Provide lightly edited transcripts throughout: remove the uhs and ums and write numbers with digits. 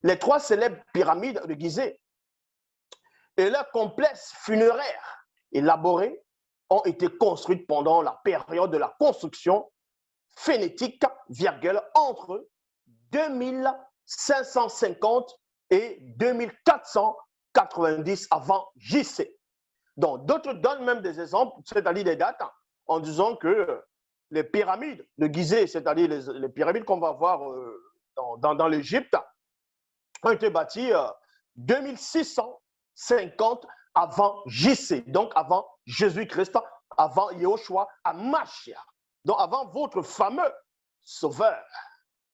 les 3 célèbres pyramides de Gizeh et leurs complexes funéraires élaborés ont été construites pendant la période de la construction phénétique, entre 2550 et 2490 avant JC. Donc, d'autres donnent même des exemples, c'est-à-dire des dates, en disant que les pyramides de Gizeh, c'est-à-dire les pyramides qu'on va voir dans l'Égypte, ont été bâties 2650 avant JC, donc avant Jésus-Christ, avant Yahushua Hamashiach, donc avant votre fameux sauveur.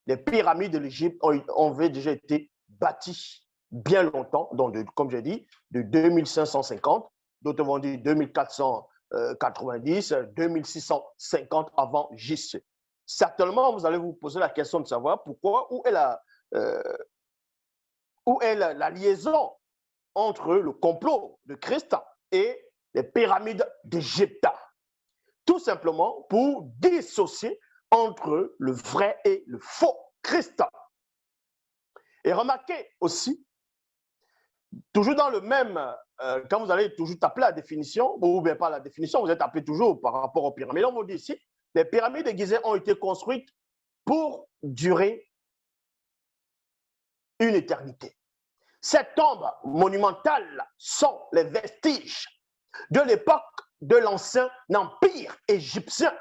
Les pyramides de l'Égypte ont déjà été bâties bien longtemps, donc comme j'ai dit, de 2550, d'autres vont dire 2490, 2650 avant JC. Certainement, vous allez vous poser la question de savoir pourquoi, où est la liaison entre le complot de Christ et les pyramides d'Égypte. Tout simplement pour dissocier entre le vrai et le faux Christ. Et remarquez aussi, toujours dans le même, quand vous allez toujours taper la définition, ou bien pas la définition, vous êtes tapé toujours par rapport aux pyramides. On vous dit ici, les pyramides de Gizeh ont été construites pour durer une éternité. Ces tombes monumentales sont les vestiges de l'époque de l'ancien empire égyptien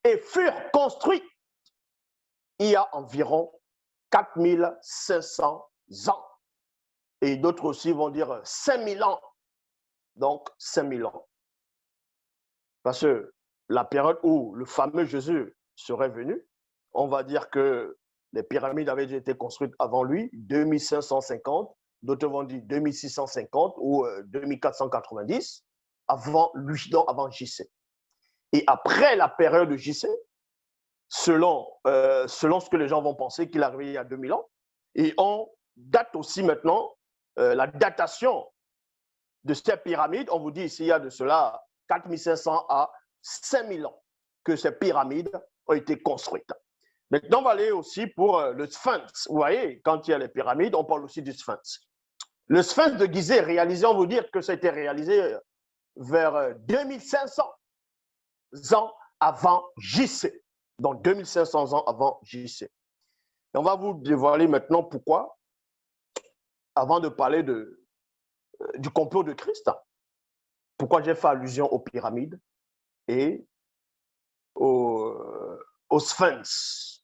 et furent construites il y a environ 4500 ans. Et d'autres aussi vont dire 5000 ans. Donc, 5000 ans. Parce que la période où le fameux Jésus serait venu, on va dire que les pyramides avaient déjà été construites avant lui, 2550, d'autres vont dire 2650 ou 2490, avant lui, donc avant JC. Et après la période de JC, selon ce que les gens vont penser qu'il est arrivé il y a 2000 ans, et on date aussi maintenant la datation de ces pyramides. On vous dit ici, il y a de cela 4500 à 5000 ans que ces pyramides ont été construites. Maintenant, on va aller aussi pour le Sphinx. Vous voyez, quand il y a les pyramides, on parle aussi du Sphinx. Le Sphinx de Gizeh réalisé, on vous dit que ça a été réalisé vers 2500 ans avant JC. Donc, 2500 ans avant JC. Et on va vous dévoiler maintenant pourquoi, avant de parler du complot de Christ, pourquoi j'ai fait allusion aux pyramides et au Sphinx.